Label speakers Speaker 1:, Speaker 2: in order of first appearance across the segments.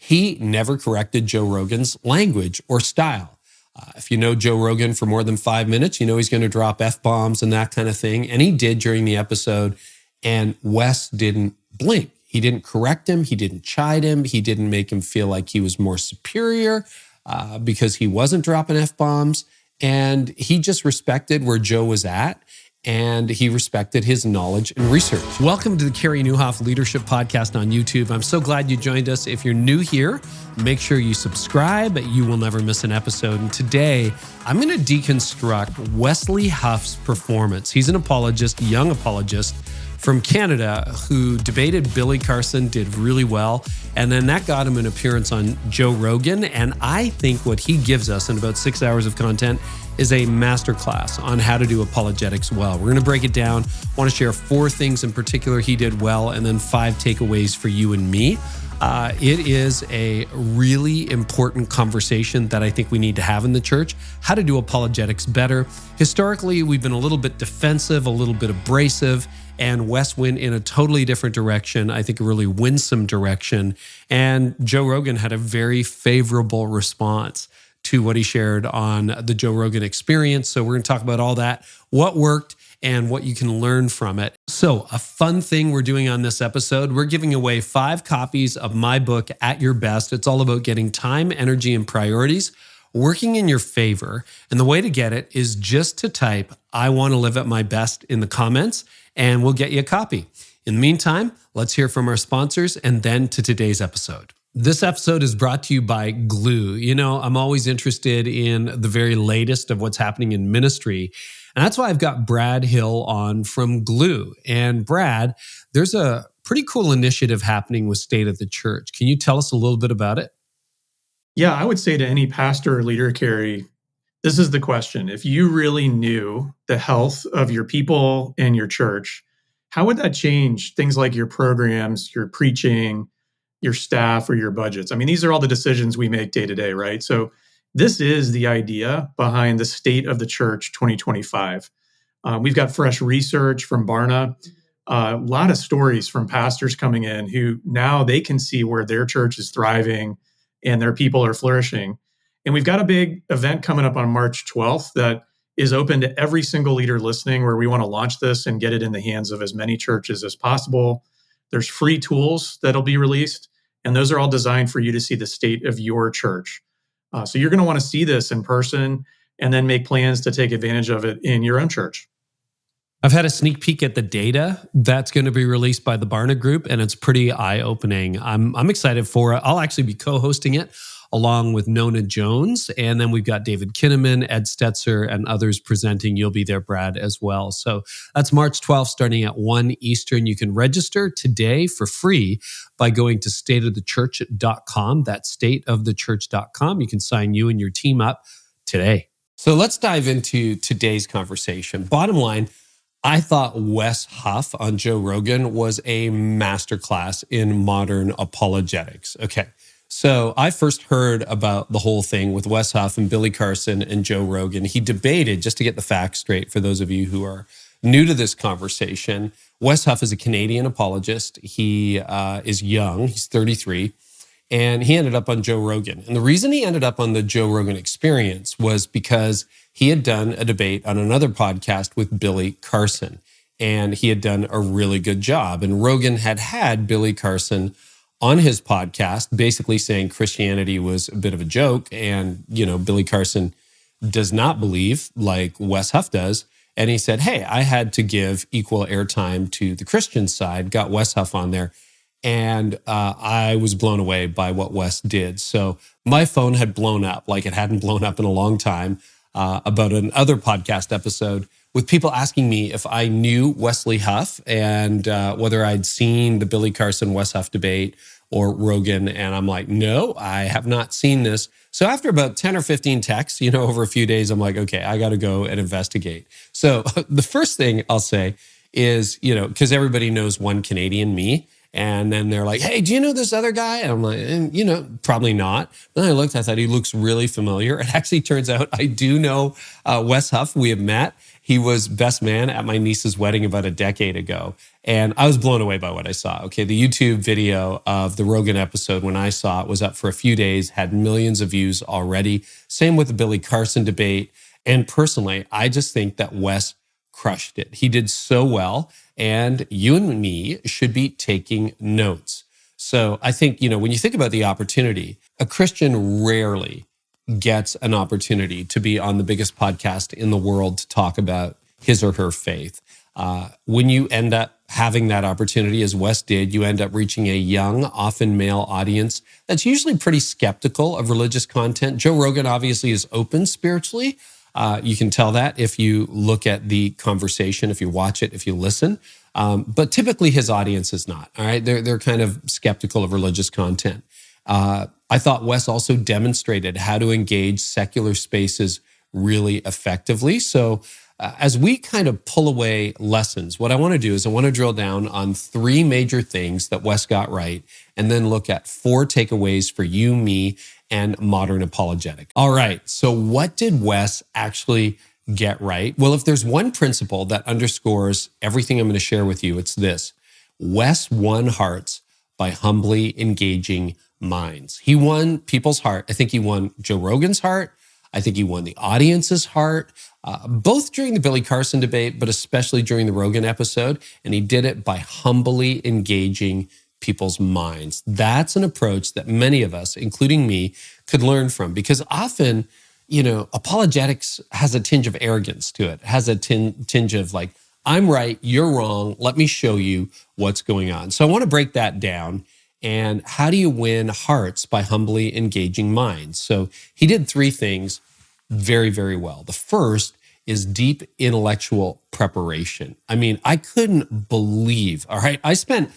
Speaker 1: he never corrected Joe Rogan's language or style. If you know Joe Rogan for more than 5 minutes, you know he's going to drop F-bombs and that kind of thing. And he did during the episode. And Wes didn't blink. He didn't correct him. He didn't chide him. He didn't make him feel like he was more superior because he wasn't dropping F-bombs. And he just respected where Joe was at. And he respected his knowledge and research. Welcome to the Carey Nieuwhof Leadership Podcast on YouTube. I'm so glad you joined us. If you're new here, make sure you subscribe. You will never miss an episode. And today, I'm going to deconstruct Wesley Huff's performance. He's an apologist, young apologist from Canada who debated Billy Carson, did really well. And then that got him an appearance on Joe Rogan. And I think what he gives us in about 6 hours of content is a masterclass on how to do apologetics well. We're going to break it down. I want to share 4 things in particular he did well, and then 5 takeaways for you and me. It is a really important conversation that I think we need to have in the church, how to do apologetics better. Historically, we've been a little bit defensive, a little bit abrasive, and Wes went in a totally different direction, I think a really winsome direction. And Joe Rogan had a very favorable response to what he shared on the Joe Rogan Experience. So we're going to talk about all that, what worked, and what you can learn from it. So a fun thing we're doing on this episode, we're giving away 5 copies of my book, At Your Best. It's all about getting time, energy, and priorities working in your favor. And the way to get it is just to type, I want to live at my best in the comments, and we'll get you a copy. In the meantime, let's hear from our sponsors and then to today's episode. This episode is brought to you by Glue. You know, I'm always interested in the very latest of what's happening in ministry. And that's why I've got Brad Hill on from Glue. And Brad, there's a pretty cool initiative happening with State of the Church. Can you tell us a little bit about it?
Speaker 2: Yeah, I would say to any pastor or leader, Carey, this is the question. If you really knew the health of your people and your church, how would that change things like your programs, your preaching, your staff, or your budgets? I mean, these are all the decisions we make day to day, right? So this is the idea behind the State of the Church 2025. We've got fresh research from Barna, a lot of stories from pastors coming in who now they can see where their church is thriving and their people are flourishing. And we've got a big event coming up on March 12th that is open to every single leader listening, where we want to launch this and get it in the hands of as many churches as possible. There's free tools that'll be released, and those are all designed for you to see the state of your church. So you're going to want to see this in person and then make plans to take advantage of it in your own church.
Speaker 1: I've had a sneak peek at the data that's going to be released by the Barna Group, and it's pretty eye-opening. I'm excited for it. I'll actually be co-hosting it along with Nona Jones, and then we've got David Kinnaman, Ed Stetzer, and others presenting. You'll be there, Brad, as well. So that's March 12th, starting at 1 Eastern. You can register today for free by going to stateofthechurch.com. That's stateofthechurch.com. You can sign you and your team up today. So let's dive into today's conversation. Bottom line, I thought Wes Huff on Joe Rogan was a masterclass in modern apologetics. Okay. So I first heard about the whole thing with Wes Huff and Billy Carson and Joe Rogan. He debated, just to get the facts straight for those of you who are new to this conversation, Wes Huff is a Canadian apologist. He is young, he's 33, and he ended up on Joe Rogan. And the reason he ended up on the Joe Rogan Experience was because he had done a debate on another podcast with Billy Carson, and he had done a really good job. And Rogan had Billy Carson on his podcast, basically saying Christianity was a bit of a joke. And, you know, Billy Carson does not believe like Wes Huff does. And he said, hey, I had to give equal airtime to the Christian side, got Wes Huff on there. And I was blown away by what Wes did. So my phone had blown up like it hadn't blown up in a long time about another podcast episode with people asking me if I knew Wesley Huff and whether I'd seen the Billy Carson Wes Huff debate or Rogan. And I'm like, no, I have not seen this. So after about 10 or 15 texts, you know, over a few days, I'm like, okay, I got to go and investigate. So the first thing I'll say is, you know, because everybody knows one Canadian me. And then they're like, hey, do you know this other guy? And I'm like, probably not. Then I looked, I thought he looks really familiar. It actually turns out I do know Wes Huff. We have met. He was best man at my niece's wedding about a decade ago. And I was blown away by what I saw. Okay, the YouTube video of the Rogan episode when I saw it was up for a few days, had millions of views already. Same with the Billy Carson debate. And personally, I just think that Wes crushed it. He did so well. And you and me should be taking notes. So I think, when you think about the opportunity, a Christian rarely gets an opportunity to be on the biggest podcast in the world to talk about his or her faith. When you end up having that opportunity, as Wes did, you end up reaching a young, often male audience that's usually pretty skeptical of religious content. Joe Rogan obviously is open spiritually. You can tell that if you look at the conversation, if you watch it, if you listen. But typically his audience is not, all right? They're kind of skeptical of religious content. I thought Wes also demonstrated how to engage secular spaces really effectively. So as we kind of pull away lessons, what I want to do is I want to drill down on 3 major things that Wes got right, and then look at 4 takeaways for you, me, and modern apologetics. All right, so what did Wes actually get right? Well, if there's one principle that underscores everything I'm going to share with you, it's this. Wes won hearts by humbly engaging minds. He won people's heart. I think he won Joe Rogan's heart. I think he won the audience's heart, both during the Billy Carson debate, but especially during the Rogan episode. And he did it by humbly engaging people's minds. That's an approach that many of us, including me, could learn from, because often, apologetics has a tinge of arrogance to it, has a tinge of like, I'm right, you're wrong, let me show you what's going on. So I want to break that down. And how do you win hearts? By humbly engaging minds. So he did 3 things very, very well. The first is deep intellectual preparation. I mean, I couldn't believe, all right, I spent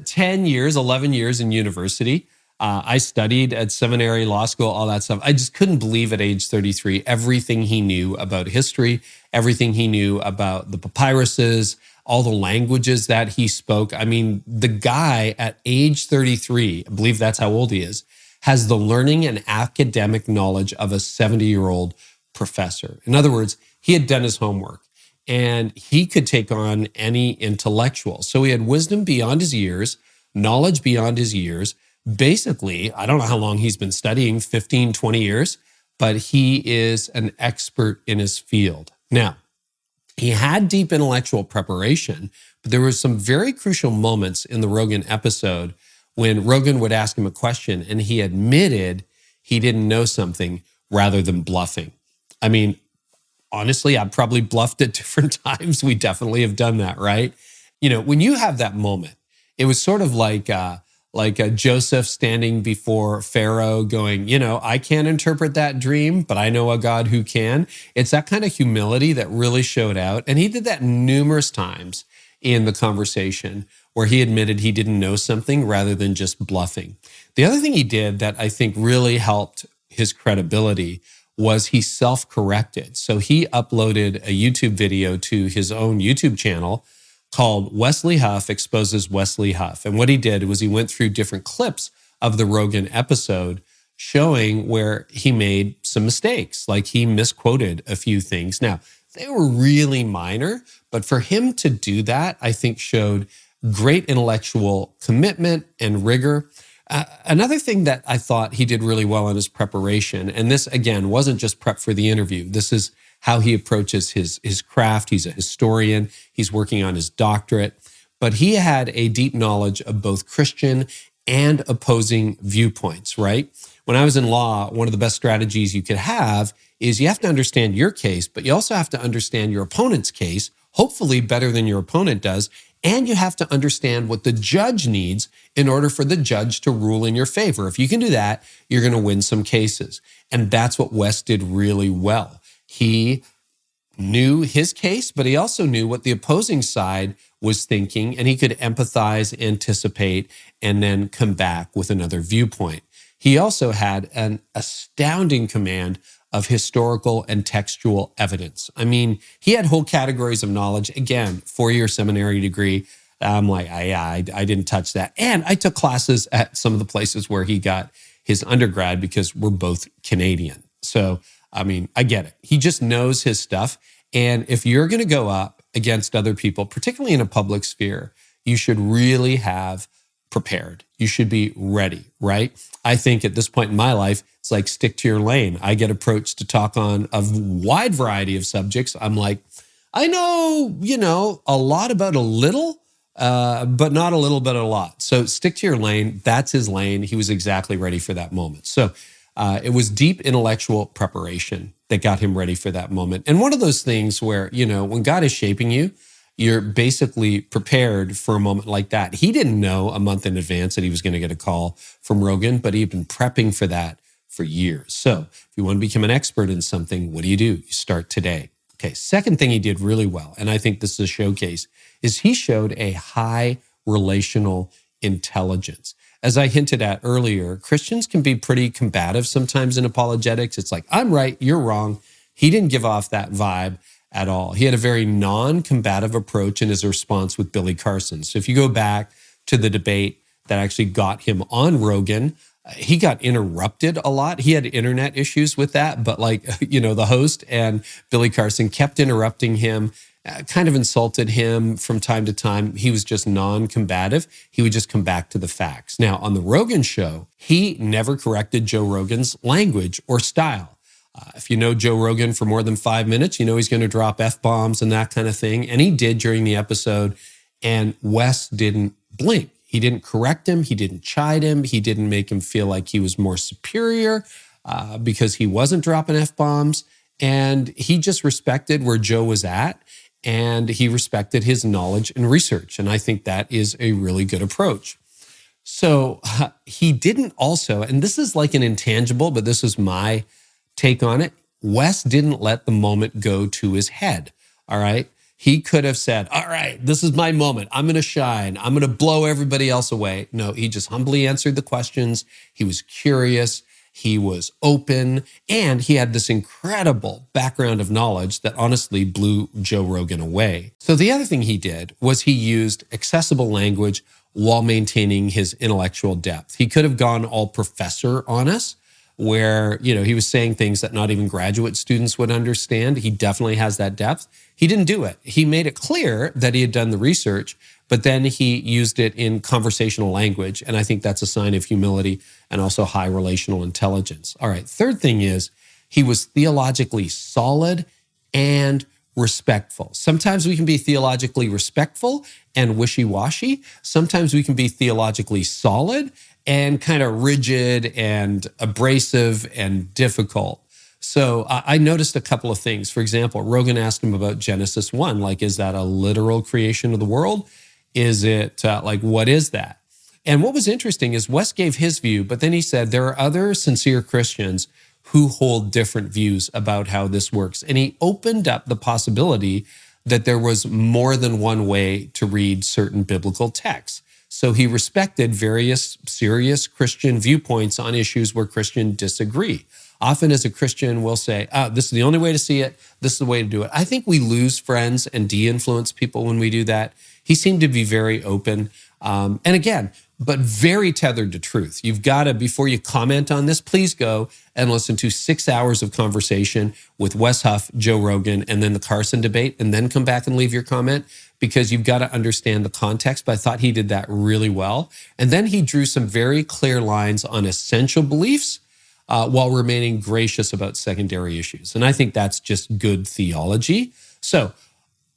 Speaker 1: 10 years, 11 years in university. I studied at seminary, law school, all that stuff. I just couldn't believe at age 33, everything he knew about history, everything he knew about the papyruses, all the languages that he spoke. I mean, the guy at age 33, I believe that's how old he is, has the learning and academic knowledge of a 70-year-old professor. In other words, he had done his homework and he could take on any intellectual. So he had wisdom beyond his years, knowledge beyond his years. Basically, I don't know how long he's been studying, 15, 20 years, but he is an expert in his field. Now, he had deep intellectual preparation, but there were some very crucial moments in the Rogan episode when Rogan would ask him a question and he admitted he didn't know something rather than bluffing. I mean, honestly, I've probably bluffed at different times. We definitely have done that, right? When you have that moment, it was sort of like Joseph standing before Pharaoh going, I can't interpret that dream, but I know a God who can. It's that kind of humility that really showed out. And he did that numerous times in the conversation where he admitted he didn't know something rather than just bluffing. The other thing he did that I think really helped his credibility was he self-corrected. So he uploaded a YouTube video to his own YouTube channel called Wesley Huff Exposes Wesley Huff. And what he did was he went through different clips of the Rogan episode showing where he made some mistakes, like he misquoted a few things. Now, they were really minor, but for him to do that, I think showed great intellectual commitment and rigor. Another thing that I thought he did really well in his preparation, and this, again, wasn't just prep for the interview. This is how he approaches his craft. He's a historian. He's working on his doctorate. But he had a deep knowledge of both Christian and opposing viewpoints, right? When I was in law, one of the best strategies you could have is you have to understand your case, but you also have to understand your opponent's case, hopefully better than your opponent does. And you have to understand what the judge needs in order for the judge to rule in your favor. If you can do that, you're going to win some cases. And that's what Wes did really well. He knew his case, but he also knew what the opposing side was thinking, and he could empathize, anticipate, and then come back with another viewpoint. He also had an astounding command of historical and textual evidence. I mean, he had whole categories of knowledge. Again, 4-year seminary degree. I'm like, I didn't touch that. And I took classes at some of the places where he got his undergrad because we're both Canadian. So, I mean, I get it. He just knows his stuff. And if you're going to go up against other people, particularly in a public sphere, you should really have prepared. You should be ready, right? I think at this point in my life, it's like stick to your lane. I get approached to talk on a wide variety of subjects. I'm like, I know, a lot about a little, but not a little bit a lot. So stick to your lane. That's his lane. He was exactly ready for that moment. So it was deep intellectual preparation that got him ready for that moment. And one of those things where, when God is shaping you, you're basically prepared for a moment like that. He didn't know a month in advance that he was going to get a call from Rogan, but he'd been prepping for that for years. So if you want to become an expert in something, what do? You start today. Okay, second thing he did really well, and I think this is a showcase, is he showed a high relational intelligence. As I hinted at earlier, Christians can be pretty combative sometimes in apologetics. It's like, I'm right, you're wrong. He didn't give off that vibe at all. He had a very non-combative approach in his response with Billy Carson. So if you go back to the debate that actually got him on Rogan, he got interrupted a lot. He had internet issues with that, but the host and Billy Carson kept interrupting him, kind of insulted him from time to time. He was just non-combative. He would just come back to the facts. Now, on the Rogan Show, he never corrected Joe Rogan's language or style. If you know Joe Rogan for more than 5 minutes, he's going to drop F-bombs and that kind of thing. And he did during the episode, and Wes didn't blink. He didn't correct him. He didn't chide him. He didn't make him feel like he was more superior because he wasn't dropping F-bombs. And he just respected where Joe was at, and he respected his knowledge and research. And I think that is a really good approach. So he didn't also, and this is like an intangible, but this is my take on it, Wes didn't let the moment go to his head, all right? He could have said, all right, this is my moment. I'm going to shine. I'm going to blow everybody else away. No, he just humbly answered the questions. He was curious. He was open. And he had this incredible background of knowledge that honestly blew Joe Rogan away. So the other thing he did was he used accessible language while maintaining his intellectual depth. He could have gone all professor on us, where, he was saying things that not even graduate students would understand. He definitely has that depth. He didn't do it. He made it clear that he had done the research, but then he used it in conversational language. And I think that's a sign of humility and also high relational intelligence. All right, third thing is he was theologically solid and respectful. Sometimes we can be theologically respectful and wishy-washy. Sometimes we can be theologically solid and kind of rigid and abrasive and difficult. So I noticed a couple of things. For example, Rogan asked him about Genesis 1. Like, is that a literal creation of the world? Is it what is that? And what was interesting is Wes gave his view, but then he said there are other sincere Christians who hold different views about how this works. And he opened up the possibility that there was more than one way to read certain biblical texts. So he respected various serious Christian viewpoints on issues where Christians disagree. Often as a Christian, we'll say, this is the only way to see it. This is the way to do it. I think we lose friends and de-influence people when we do that. He seemed to be very open. And again, but very tethered to truth. You've got to, before you comment on this, please go and listen to 6 hours of conversation with Wes Huff, Joe Rogan, and then the Carson debate, and then come back and leave your comment, because you've got to understand the context. But I thought he did that really well. And then he drew some very clear lines on essential beliefs while remaining gracious about secondary issues. And I think that's just good theology. So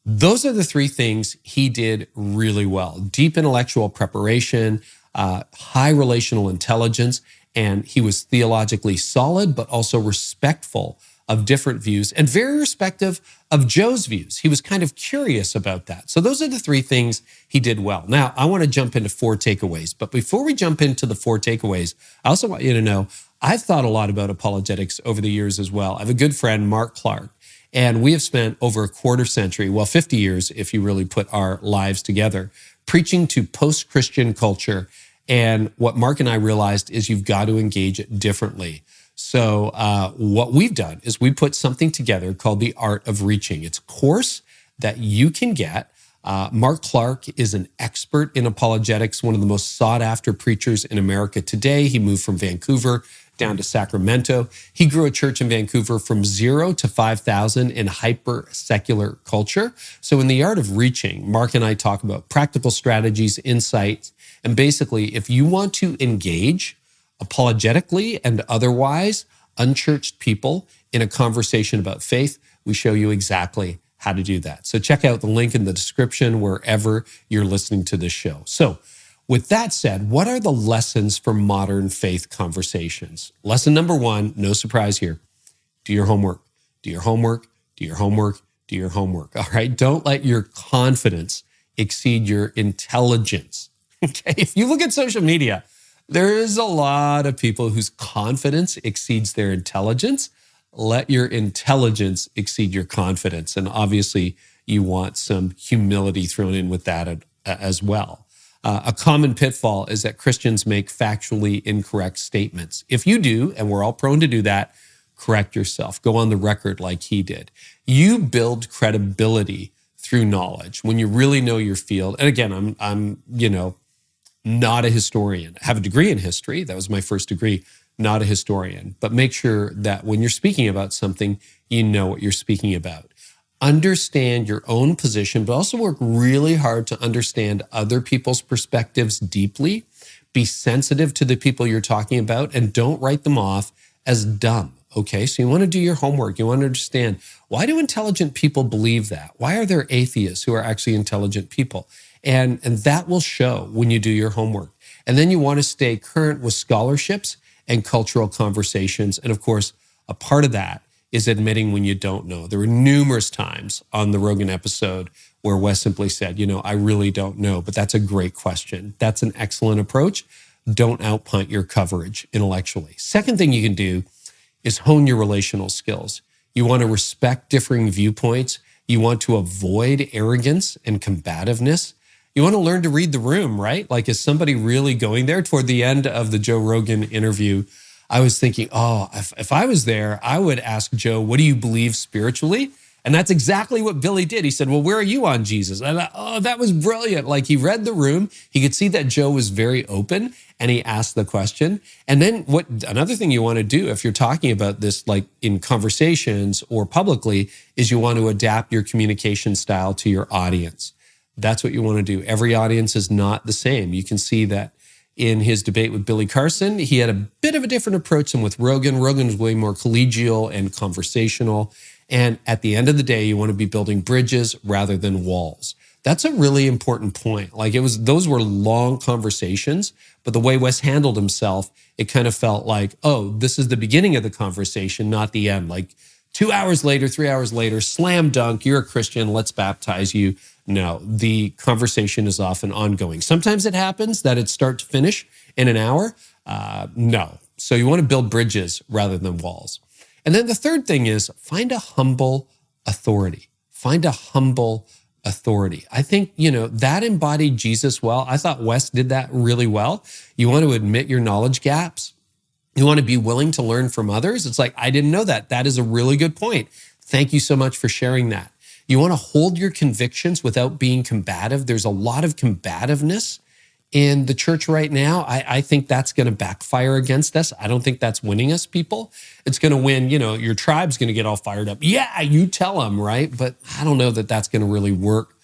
Speaker 1: those are the three things he did really well: deep intellectual preparation, high relational intelligence, and he was theologically solid, but also respectful of different views and very respective of Joe's views. He was kind of curious about that. So those are the three things he did well. Now, I want to jump into 4 takeaways. But before we jump into the 4 takeaways, I also want you to know I've thought a lot about apologetics over the years as well. I have a good friend, Mark Clark, and we have spent over a quarter century, 50 years if you really put our lives together, preaching to post-Christian culture. And what Mark and I realized is you've got to engage it differently. So what we've done is we put something together called the Art of Reaching. It's a course that you can get. Mark Clark is an expert in apologetics, one of the most sought after preachers in America today. He moved from Vancouver down to Sacramento. He grew a church in Vancouver from 0 to 5,000 in hyper-secular culture. So in the art of reaching, Mark and I talk about practical strategies, insights, and basically, if you want to engage apologetically and otherwise unchurched people in a conversation about faith, we show you exactly how to do that. So check out the link in the description wherever you're listening to this show. So with that said, what are the lessons for modern faith conversations? Lesson number 1, no surprise here. Do your homework. Do your homework. Do your homework. Do your homework. All right? Don't let your confidence exceed your intelligence. Okay? If you look at social media, there is a lot of people whose confidence exceeds their intelligence. Let your intelligence exceed your confidence. And obviously, you want some humility thrown in with that as well. A common pitfall is that Christians make factually incorrect statements. If you do, and we're all prone to do that, correct yourself. Go on the record like he did. You build credibility through knowledge when you really know your field. And again, I'm not a historian. I have a degree in history. That was my first degree. Not a historian, but make sure that when you're speaking about something, you know what you're speaking about. Understand your own position, but also work really hard to understand other people's perspectives deeply. Be sensitive to the people you're talking about and don't write them off as dumb. Okay, so you want to do your homework. You want to understand, why do intelligent people believe that? Why are there atheists who are actually intelligent people? And that will show when you do your homework. And then you want to stay current with scholarships and cultural conversations. And of course, a part of that is admitting when you don't know. There were numerous times on the Rogan episode where Wes simply said, I really don't know, but that's a great question. That's an excellent approach. Don't outpunt your coverage intellectually. Second thing you can do is hone your relational skills. You want to respect differing viewpoints. You want to avoid arrogance and combativeness. You want to learn to read the room, right? Like, is somebody really going there? Toward the end of the Joe Rogan interview, I was thinking, if I was there, I would ask Joe, what do you believe spiritually? And that's exactly what Billy did. He said, well, where are you on Jesus? And I thought, that was brilliant. Like, he read the room. He could see that Joe was very open and he asked the question. And then another thing you want to do if you're talking about this, like in conversations or publicly, is you want to adapt your communication style to your audience. That's what you want to do. Every audience is not the same. You can see that in his debate with Billy Carson. He had a bit of a different approach than with Rogan. Rogan was way more collegial and conversational. And at the end of the day, you want to be building bridges rather than walls. That's a really important point. Like, those were long conversations, but the way Wes handled himself, it kind of felt like, this is the beginning of the conversation, not the end. Like 2 hours later, 3 hours later, slam dunk, you're a Christian, let's baptize you. No, the conversation is often ongoing. Sometimes it happens that it's start to finish in an hour. No. So you want to build bridges rather than walls. And then the third thing is find a humble authority. Find a humble authority. I think, that embodied Jesus well. I thought Wes did that really well. You want to admit your knowledge gaps. You want to be willing to learn from others. It's like, I didn't know that. That is a really good point. Thank you so much for sharing that. You want to hold your convictions without being combative. There's a lot of combativeness in the church right now. I think that's going to backfire against us. I don't think that's winning us, people. It's going to win, your tribe's going to get all fired up. Yeah, you tell them, right? But I don't know that that's going to really work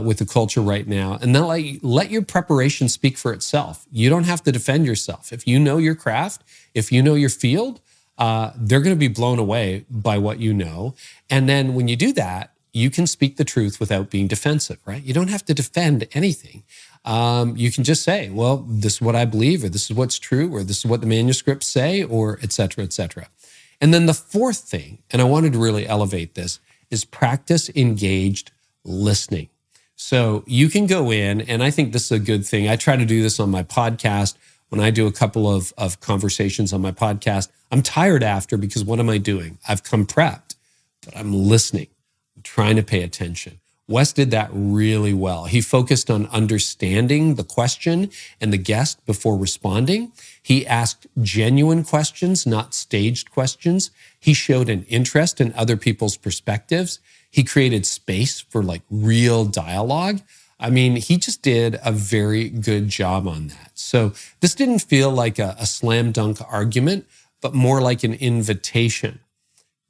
Speaker 1: with the culture right now. And then let your preparation speak for itself. You don't have to defend yourself. If you know your craft, if you know your field, they're going to be blown away by what you know. And then when you do that, you can speak the truth without being defensive, right? You don't have to defend anything. You can just say, well, this is what I believe, or this is what's true, or this is what the manuscripts say, or et cetera, et cetera. And then the fourth thing, and I wanted to really elevate this, is practice engaged listening. So you can go in, and I think this is a good thing. I try to do this on my podcast. When I do a couple of conversations on my podcast, I'm tired after because what am I doing? I've come prepped, but I'm listening. Trying to pay attention. Wes did that really well. He focused on understanding the question and the guest before responding. He asked genuine questions, not staged questions. He showed an interest in other people's perspectives. He created space for like real dialogue. I mean, he just did a very good job on that. So this didn't feel like a slam dunk argument, but more like an invitation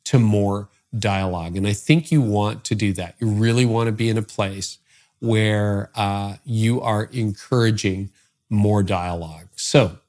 Speaker 1: to more dialogue. And I think you want to do that. You really want to be in a place where you are encouraging more dialogue. So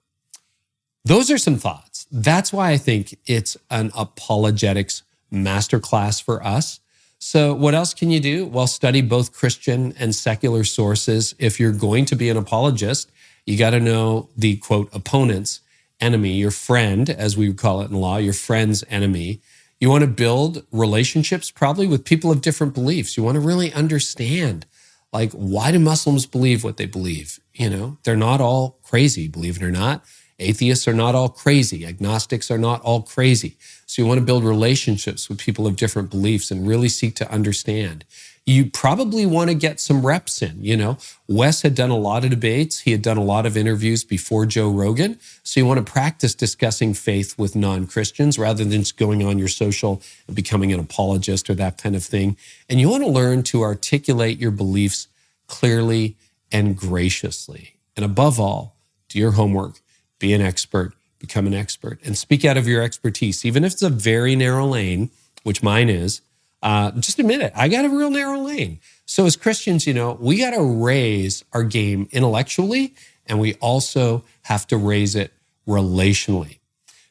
Speaker 1: those are some thoughts. That's why I think it's an apologetics masterclass for us. So what else can you do? Well, study both Christian and secular sources. If you're going to be an apologist, you got to know the, quote, opponent's enemy, your friend, as we would call it in law, your friend's enemy. You want to build relationships probably with people of different beliefs. You want to really understand, like, why do Muslims believe what they believe? You know, they're not all crazy, believe it or not. Atheists are not all crazy. Agnostics are not all crazy. So you want to build relationships with people of different beliefs and really seek to understand. You probably want to get some reps in. You know, Wes had done a lot of debates. He had done a lot of interviews before Joe Rogan. So you want to practice discussing faith with non-Christians rather than just going on your social and becoming an apologist or that kind of thing. And you want to learn to articulate your beliefs clearly and graciously. And above all, do your homework. Be an expert, become an expert, and speak out of your expertise. Even if it's a very narrow lane, which mine is, just admit it. I got a real narrow lane. So as Christians, you know, we got to raise our game intellectually, and we also have to raise it relationally.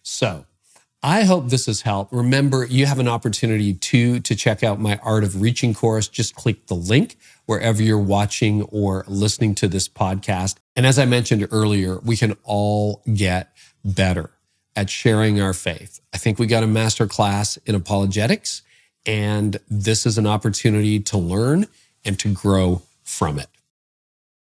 Speaker 1: So I hope this has helped. Remember, you have an opportunity to check out my Art of Reaching course. Just click the link wherever you're watching or listening to this podcast. And as I mentioned earlier, we can all get better at sharing our faith. I think we got a masterclass in apologetics, and this is an opportunity to learn and to grow from it.